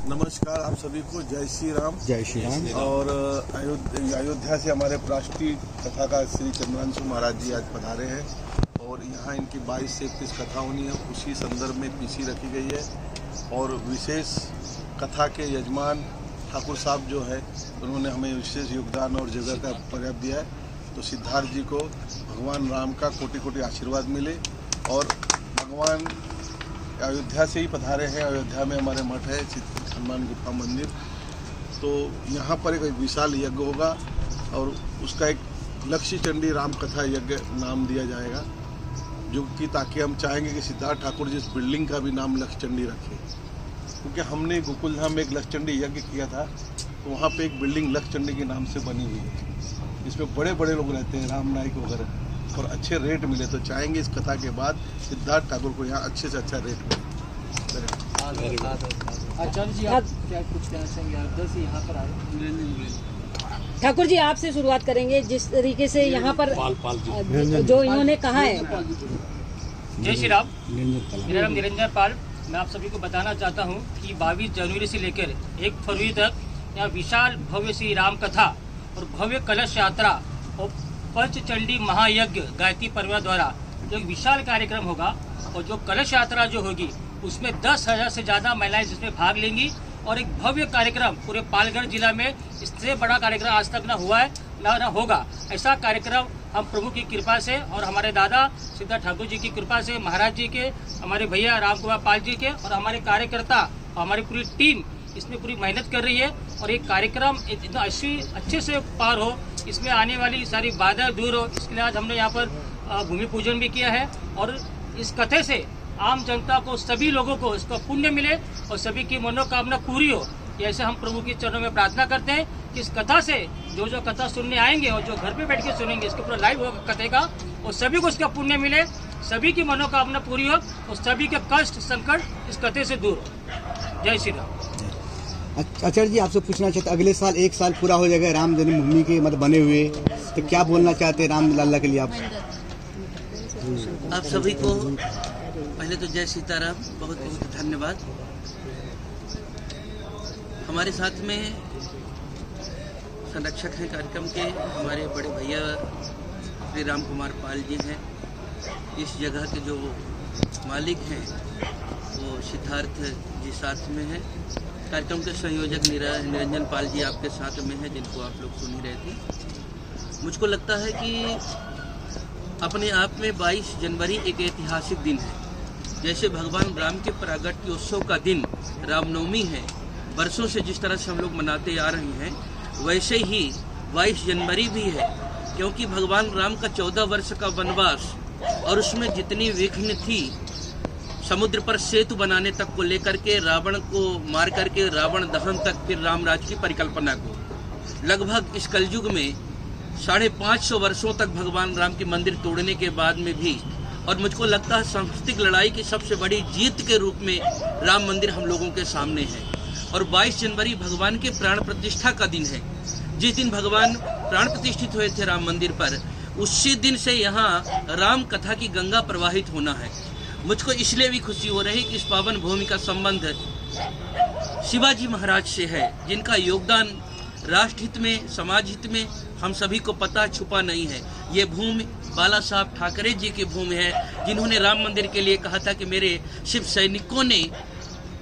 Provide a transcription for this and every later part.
नमस्कार आप सभी को, जय श्री राम। जय श्री राम। और अयोध्या से हमारे राष्ट्रीय कथाकार श्री चंद्रांशु महाराज जी आज पधारे हैं और यहाँ इनकी 22 से 31 कथा होनी है, उसी संदर्भ में पीसी रखी गई है। और विशेष कथा के यजमान ठाकुर साहब जो है उन्होंने हमें विशेष योगदान और जगह का पर्याप्त दिया है। तो सिद्धार्थ जी को भगवान राम का कोटि कोटि आशीर्वाद मिले। और भगवान अयोध्या से ही पधारे हैं, अयोध्या में हमारे मठ है हनुमान गुफा मंदिर, तो यहाँ पर एक विशाल यज्ञ होगा और उसका एक लक्ष्य चंडी राम कथा यज्ञ नाम दिया जाएगा, जो कि ताकि हम चाहेंगे कि सिद्धार्थ ठाकुर जी इस बिल्डिंग का भी नाम लक्ष्य चंडी रखें, क्योंकि हमने गोकुलधाम में एक लक्ष्य चंडी यज्ञ किया था, तो वहाँ पे एक बिल्डिंग लक्ष्य चंडी के नाम से बनी हुई है। इसमें बड़े बड़े लोग रहते हैं, राम नाइक वगैरह, और अच्छे रेट मिले, तो चाहेंगे इस कथा के बाद सिद्धार्थ ठाकुर को यहाँ अच्छे से अच्छा रेट मिले। आचार्य जी आप क्या कुछ कहना चाहेंगे? आप से यहाँ पर आए। ठाकुर जी आपसे शुरुआत करेंगे, जिस तरीके से यहाँ पर जो इन्होंने कहा है। जय श्री राम। मेरा नाम निरंजन पाल। मैं आप सभी को बताना चाहता हूँ कि 22 जनवरी से लेकर 1 फरवरी तक यहाँ विशाल भव्य श्री राम कथा और भव्य कलश यात्रा और पंचचंडी महायज्ञ गायत्री परिवार द्वारा जो एक विशाल कार्यक्रम होगा। और जो कलश यात्रा जो होगी उसमें 10,000 से ज़्यादा महिलाएं जिसमें भाग लेंगी और एक भव्य कार्यक्रम पूरे पालगढ़ जिला में इससे बड़ा कार्यक्रम आज तक न हुआ है न होगा। ऐसा कार्यक्रम हम प्रभु की कृपा से और हमारे दादा सिद्धार्थ ठाकुर जी की कृपा से, महाराज जी के, हमारे भैया राम कुमार पाल जी के और हमारे कार्यकर्ता और हमारी पूरी टीम इसमें पूरी मेहनत कर रही है। और एक कार्यक्रम इतना अच्छे से पार हो, इसमें आने वाली सारी बाधा दूर हो, इसके लिए आज हमने यहाँ पर भूमि पूजन भी किया है। और इस कथे से आम जनता को, सभी लोगों को इसका पुण्य मिले और सभी की मनोकामना पूरी हो, ऐसे हम प्रभु के चरणों में प्रार्थना करते हैं कि इस कथा से जो कथा सुनने आएंगे और जो घर पे बैठ के सुनेंगे, इसके पूरा लाइव होगा कथे का, और सभी को इसका पुण्य मिले, सभी की मनोकामना पूरी हो और सभी के कष्ट संकट इस कथे से दूर हो। जय श्री राम। आचार्य जी आपसे पूछना चाहते, अगले साल 1 साल पूरा हो जाएगा राम जन्मभूमि के मतलब बने हुए, तो क्या बोलना चाहते हैं राम लल्ला के लिए आप? आप सभी को पहले तो जय सीताराम, बहुत बहुत धन्यवाद। हमारे साथ में संरक्षक हैं कार्यक्रम के, हमारे बड़े भैया श्री राम कुमार पाल जी हैं, इस जगह के जो मालिक हैं वो सिद्धार्थ जी साथ में है। कार्यक्रम के संयोजक निरंजन पाल जी आपके साथ में हैं, जिनको आप लोग सुन ही रहे थे। मुझको लगता है कि अपने आप में 22 जनवरी एक ऐतिहासिक दिन है। जैसे भगवान राम के प्रागट्य उत्सव का दिन रामनवमी है, वर्षों से जिस तरह से हम लोग मनाते आ रहे हैं, वैसे ही 22 जनवरी भी है, क्योंकि भगवान राम का 14 वर्ष का वनवास और उसमें जितनी विघ्न थी, समुद्र पर सेतु बनाने तक को लेकर के, रावण को मार करके रावण दहन तक, फिर रामराज की परिकल्पना को, लगभग इस कलयुग में 550 वर्षों तक भगवान राम के मंदिर तोड़ने के बाद में भी, और मुझको लगता है सांस्कृतिक लड़ाई की सबसे बड़ी जीत के रूप में राम मंदिर हम लोगों के सामने है। और 22 जनवरी भगवान के प्राण प्रतिष्ठा का दिन है। जिस दिन भगवान प्राण प्रतिष्ठित हुए थे राम मंदिर पर, उसी दिन से यहाँ राम कथा की गंगा प्रवाहित होना है। मुझको इसलिए भी खुशी हो रही कि इस पावन भूमि का संबंध शिवाजी महाराज से है, जिनका योगदान राष्ट्र हित में, समाज हित में हम सभी को पता छुपा नहीं है। ये भूमि बाला साहब ठाकरे जी की भूमि है, जिन्होंने राम मंदिर के लिए कहा था कि मेरे शिव सैनिकों ने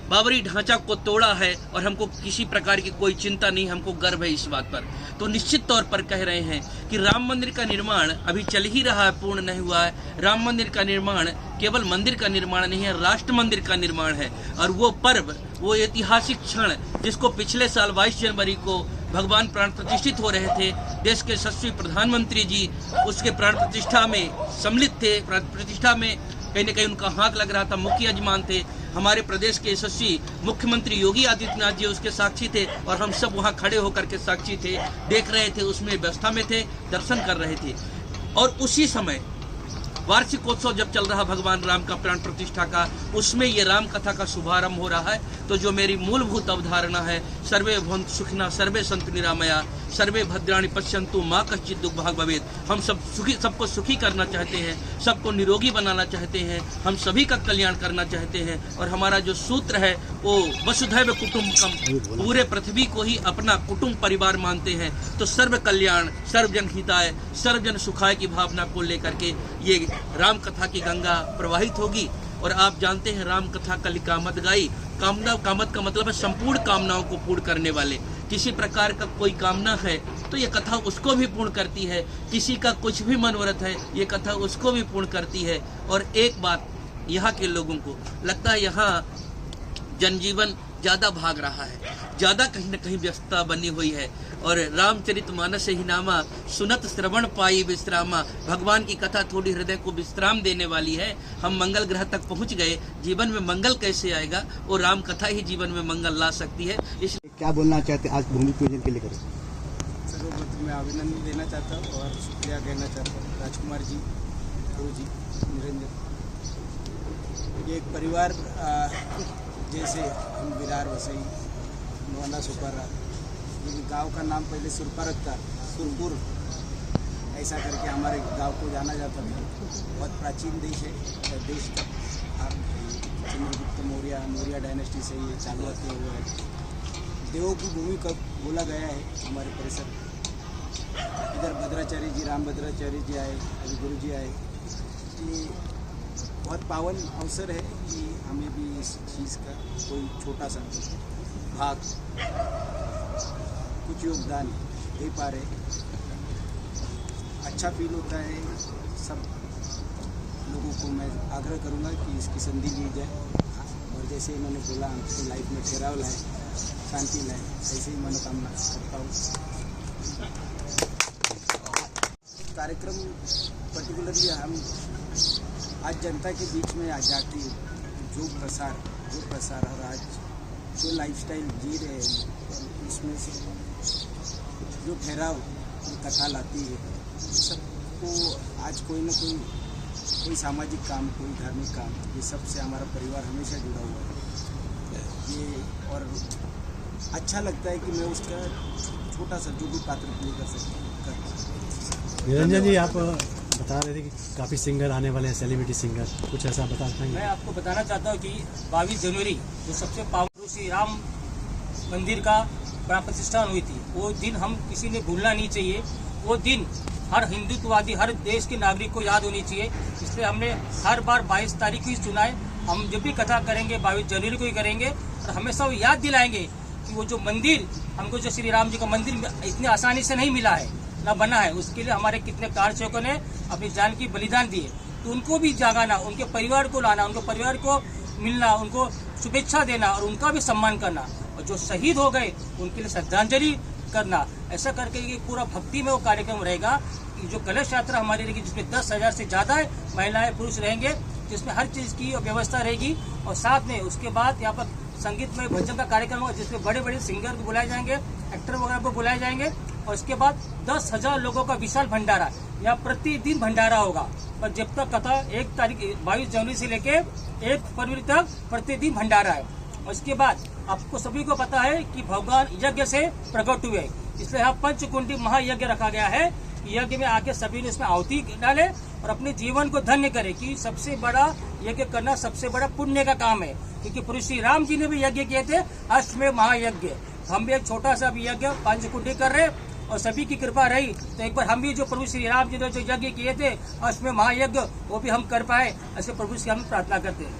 बाबरी ढांचा को तोड़ा है और हमको किसी प्रकार की कोई चिंता नहीं, हमको गर्व है इस बात पर। तो निश्चित तौर पर कह रहे हैं कि राम मंदिर का निर्माण अभी चल ही रहा है, पूर्ण नहीं हुआ है। राम मंदिर का निर्माण केवल मंदिर का निर्माण नहीं है, राष्ट्र मंदिर का निर्माण है। और वो पर्व, वो ऐतिहासिक क्षण जिसको पिछले साल 22 जनवरी को भगवान प्राण प्रतिष्ठित हो रहे थे, देश के यशस्वी प्रधानमंत्री जी उसके प्राण प्रतिष्ठा में सम्मिलित थे। प्राण प्रतिष्ठा में कहीं न कहीं उनका हाथ लग रहा था, मुख्य यजमान थे। हमारे प्रदेश के यशस्वी मुख्यमंत्री योगी आदित्यनाथ जी उसके साक्षी थे, और हम सब वहां खड़े होकर के साक्षी थे, देख रहे थे, उसमें व्यवस्था में थे, दर्शन कर रहे थे। और उसी समय वार्षिकोत्सव जब चल रहा भगवान राम का प्राण प्रतिष्ठा का, उसमें ये राम कथा का शुभारंभ हो रहा है। तो जो मेरी मूलभूत अवधारणा है, सर्वे भवन्तु सुखिनः सर्वे सन्तु निरामया सर्वे भद्राणि पश्यन्तु माँ कश्चित् दुर्भाग् भवेत्। हम सब सुखी, सबको सुखी करना चाहते हैं, सबको निरोगी बनाना चाहते हैं, हम सभी का कल्याण करना चाहते हैं। और हमारा जो सूत्र है वो वसुधैव कुटुम्बकम, पूरे पृथ्वी को ही अपना कुटुंब परिवार मानते हैं। तो सर्व कल्याण, सर्वजन हिताय, सर्वजन सुखाय की भावना को लेकर के ये राम कथा की गंगा प्रवाहित होगी। और आप जानते हैं राम कथा कल कामद गाई। कामद का मतलब है संपूर्ण कामनाओं को पूर्ण करने वाले। किसी प्रकार का कोई कामना है तो ये कथा उसको भी पूर्ण करती है, किसी का कुछ भी मनोरथ है ये कथा उसको भी पूर्ण करती है। और एक बात यहाँ के लोगों को लगता है, यहाँ जनजीवन ज़्यादा भाग रहा है, ज़्यादा कहीं न कहीं व्यस्तता बनी हुई है। और रामचरितमानस ही नामा सुनत श्रवण पाई विश्रामा, भगवान की कथा थोड़ी हृदय को विश्राम देने वाली है। हम मंगल ग्रह तक पहुंच गए, जीवन में मंगल कैसे आएगा, और राम कथा ही जीवन में मंगल ला सकती है। क्या बोलना चाहते हैं आज भूमि पूजन के लेकर? सर्वप्रथम मैं अभिनंदन देना चाहता हूँ और शुक्रिया कहना चाहता हूँ राजकुमार जी, गुरु जी, निरंजन। ये एक परिवार जैसे हम विरार वसई नोना सुपारा, ये गांव का नाम पहले सुरपारक था, सुरपुर ऐसा करके हमारे गांव को जाना जाता था। बहुत प्राचीन देश है, देश का चंद्रगुप्त मौर्य डायनेस्टी से ये चालू होते हुए है। देवों की भूमि कब बोला गया है हमारे परिसर। इधर भद्राचार्य जी, राम भद्राचार्य जी आए, अभी गुरु जी आए। ये बहुत पावन अवसर है कि हमें भी इस चीज़ का कोई छोटा सा भाग, कुछ योगदान दे पा रहे। अच्छा फील होता है। सब लोगों को मैं आग्रह करूँगा कि इसकी संधि ली जाए, और जैसे इन्होंने बोला हमको लाइफ में ठहराव लाए, शांति लाए, ऐसे ही मनोकामना करता हूँ। कार्यक्रम पर्टिकुलरली हम आज जनता के बीच में आज जाके जो प्रसार और आज जो लाइफस्टाइल जी रहे हैं, उसमें से जो ठहराव कथा लाती है, सबको आज कोई ना कोई सामाजिक काम, कोई धार्मिक काम, ये सब से हमारा परिवार हमेशा जुड़ा हुआ है। ये और अच्छा लगता है कि मैं उसका छोटा सा जो भी पात्र प्ले कर सकता हूँ। निरंजन जी, आप बता रहे थे कि काफ़ी सिंगर आने वाले हैं, सेलिब्रिटी सिंगर, कुछ ऐसा बता पाएंगे? मैं आपको बताना चाहता हूँ कि 22 जनवरी जो सबसे पावन श्री राम मंदिर का प्राण प्रतिष्ठा हुई थी, वो दिन हम किसी ने भूलना नहीं चाहिए। वो दिन हर हिंदुत्ववादी, हर देश के नागरिक को याद होनी चाहिए। इसलिए हमने हर बार 22 तारीख ही चुना है। हम जब भी कथा करेंगे 22 जनवरी को ही करेंगे और हमेशा वो याद दिलाएंगे कि वो जो मंदिर हमको जो श्री राम जी का मंदिर इतनी आसानी से नहीं मिला है ना बना है, उसके लिए हमारे कितने कारसेवकों ने अपनी जान की बलिदान दिए। तो उनको भी जागाना, उनके परिवार को लाना, उनके परिवार को मिलना, उनको शुभेच्छा देना और उनका भी सम्मान करना, और जो शहीद हो गए उनके लिए श्रद्धांजलि करना, ऐसा करके ये पूरा भक्ति में वो कार्यक्रम रहेगा। जो कलश यात्रा हमारी रहेगी जिसमें 10,000 से ज़्यादा महिलाएं पुरुष रहेंगे, जिसमें हर चीज़ की व्यवस्था रहेगी। और साथ में उसके बाद यहाँ पर संगीतमय भजन का कार्यक्रम होगा जिसमें बड़े बड़े सिंगर को बुलाए जाएंगे, एक्टर वगैरह को बुलाए जाएंगे। और उसके बाद 10,000 लोगों का विशाल भंडारा, यहाँ प्रतिदिन भंडारा होगा। और जब तक कथा 22 जनवरी से लेके 1 फरवरी तक प्रतिदिन भंडारा है। और उसके बाद आपको सभी को पता है कि भगवान यज्ञ से प्रकट हुए, इसलिए यहाँ पंचकुंडी महायज्ञ रखा गया है। यज्ञ में आके सभी ने इसमें आहुति डाले और अपने जीवन को धन्य करे, कि सबसे बड़ा यज्ञ करना सबसे बड़ा पुण्य का काम है। क्योंकि प्रभु श्री राम जी ने भी यज्ञ किए थे, अश्वमेध महायज्ञ। हम भी एक छोटा सा भी यज्ञ पंचकुंडी कर रहे और सभी की कृपा रही तो एक बार हम भी जो प्रभु श्री राम जी ने जो यज्ञ किए थे अश्वमेध महायज्ञ, वो भी हम कर पाए, ऐसे प्रभु से हम प्रार्थना करते हैं।